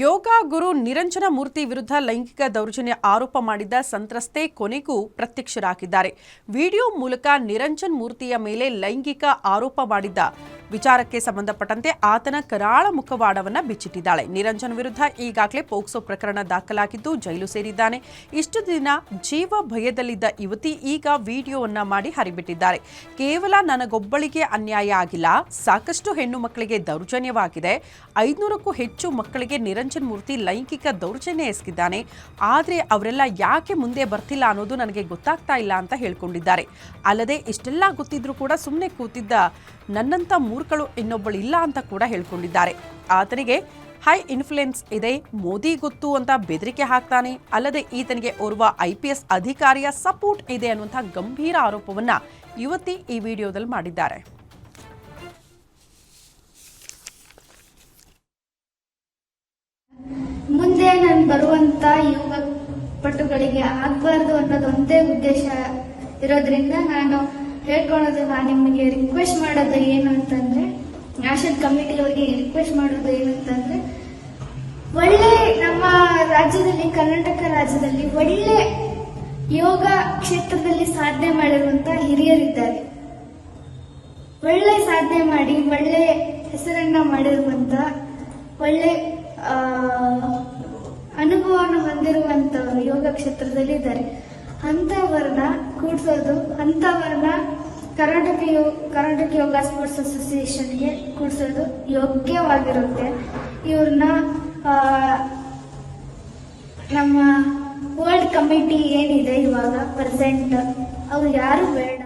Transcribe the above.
ಯೋಗ ಗುರು ನಿರಂಜನ ಮೂರ್ತಿ ವಿರುದ್ಧ ಲೈಂಗಿಕ ದೌರ್ಜನ್ಯ ಆರೋಪ ಮಾಡಿದ್ದ ಸಂತ್ರಸ್ತೆ ಕೊನೆಗೂ ಪ್ರತ್ಯಕ್ಷರಾಗಿದ್ದಾರೆ. ವಿಡಿಯೋ ಮೂಲಕ ನಿರಂಜನ್ ಮೂರ್ತಿಯ ಮೇಲೆ ಲೈಂಗಿಕ ಆರೋಪ ಮಾಡಿದ್ದ ವಿಚಾರಕ್ಕೆ ಸಂಬಂಧಪಟ್ಟಂತೆ ಆತನ ಕರಾಳ ಮುಖವಾಡವನ್ನು ಬಿಚ್ಚಿಟ್ಟಿದ್ದಾಳೆ. ನಿರಂಜನ್ ವಿರುದ್ಧ ಈಗಾಗಲೇ ಪೋಕ್ಸೋ ಪ್ರಕರಣ ದಾಖಲಾಗಿದ್ದು ಜೈಲು ಸೇರಿದ್ದಾನೆ. ಇಷ್ಟು ದಿನ ಜೀವ ಭಯದಲ್ಲಿದ್ದ ಯುವತಿ ಈಗ ವಿಡಿಯೋವನ್ನ ಮಾಡಿ ಹರಿಬಿಟ್ಟಿದ್ದಾರೆ. ಕೇವಲ ನನಗೊಬ್ಬಳಿಗೆ ಅನ್ಯಾಯ ಆಗಿಲ್ಲ, ಸಾಕಷ್ಟು ಹೆಣ್ಣು ಮಕ್ಕಳಿಗೆ ದೌರ್ಜನ್ಯವಾಗಿದೆ. 500ಕ್ಕೂ ಹೆಚ್ಚು ಮಕ್ಕಳಿಗೆ ನಿರಂಜನ್ ಮೂರ್ತಿ ಲೈಂಗಿಕ ದೌರ್ಜನ್ಯ ಎಸಗಿದ್ದಾನೆ. ಆದರೆ ಅವರೆಲ್ಲ ಯಾಕೆ ಮುಂದೆ ಬರ್ತಿಲ್ಲ ಅನ್ನೋದು ನನಗೆ ಗೊತ್ತಾಗ್ತಾ ಇಲ್ಲ ಅಂತ ಹೇಳ್ಕೊಂಡಿದ್ದಾರೆ. ಅಲ್ಲದೆ ಇಷ್ಟೆಲ್ಲ ಗೊತ್ತಿದ್ರೂ ಕೂಡ ಸುಮ್ಮನೆ ಕೂತಿದ್ದ ನನ್ನಂತ ಮೂರ್ಖಳು ಇನ್ನೊಬ್ಬಳು ಇಲ್ಲ ಅಂತ ಕೂಡ ಹೇಳ್ಕೊಂಡಿದ್ದಾರೆ. ಆತನಿಗೆ ಹೈ ಇನ್ಫ್ಲುಯೆನ್ಸ್ ಇದೆ, ಮೋದಿ ಗೊತ್ತು ಅಂತ ಬೆದರಿಕೆ ಹಾಕ್ತಾನೆ. ಅಲ್ಲದೆ ಈತನಿಗೆ ಓರ್ವ IPS ಅಧಿಕಾರಿಯ ಸಪೋರ್ಟ್ ಇದೆ ಅನ್ನುವಂಥ ಗಂಭೀರ ಆರೋಪವನ್ನ ಯುವತಿ ಈ ವಿಡಿಯೋದಲ್ಲಿ ಮಾಡಿದ್ದಾರೆ. ಮುಂದೆ ನಾನು ಬರುವಂತ ಯುವ ಪಟುಗಳಿಗೆ ಆಗಬಾರ್ದು ಅನ್ನೋದು ಒಂದೇ ಉದ್ದೇಶ ಇರೋದ್ರಿಂದ ನಾನು ಹೇಳ್ಕೊಳ್ಳೋದು, ನಾನು ನಿಮಗೆ ರಿಕ್ವೆಸ್ಟ್ ಮಾಡೋದು ಏನು ಅಂತಂದ್ರೆ, ನ್ಯಾಷನಲ್ ಕಮಿಟಿ ಅವರಿಗೆ ರಿಕ್ವೆಸ್ಟ್ ಮಾಡೋದು ಏನಂತಂದ್ರೆ, ಒಳ್ಳೆ ನಮ್ಮ ರಾಜ್ಯದಲ್ಲಿ, ಕರ್ನಾಟಕ ರಾಜ್ಯದಲ್ಲಿ ಒಳ್ಳೆ ಯೋಗ ಕ್ಷೇತ್ರದಲ್ಲಿ ಸಾಧನೆ ಮಾಡಿರುವಂತ ಹಿರಿಯರಿದ್ದಾರೆ. ಒಳ್ಳೆ ಸಾಧನೆ ಮಾಡಿ ಒಳ್ಳೆ ಹೆಸರನ್ನ ಮಾಡಿರುವಂತ, ಒಳ್ಳೆ ಅನುಭವವನ್ನು ಹೊಂದಿರುವಂತವರು ಯೋಗ ಕ್ಷೇತ್ರದಲ್ಲಿ ಇದ್ದಾರೆ. ಅಂತವರನ್ನ ಕೂಡ್ಸೋದು, ಅಂತವರನ್ನ ಕರ್ನಾಟಕ ಯೋಗ ಸ್ಪೋರ್ಟ್ಸ್ ಅಸೋಸಿಯೇಷನ್ಗೆ ಕೂಡ್ಸೋದು ಯೋಗ್ಯವಾಗಿರುತ್ತೆ. ಇವ್ರನ್ನ ನಮ್ಮ ವರ್ಲ್ಡ್ ಕಮಿಟಿ ಏನಿದೆ ಇವಾಗ ಪ್ರೆಸೆಂಟ್, ಅವ್ರು ಯಾರು ಬೇಡ.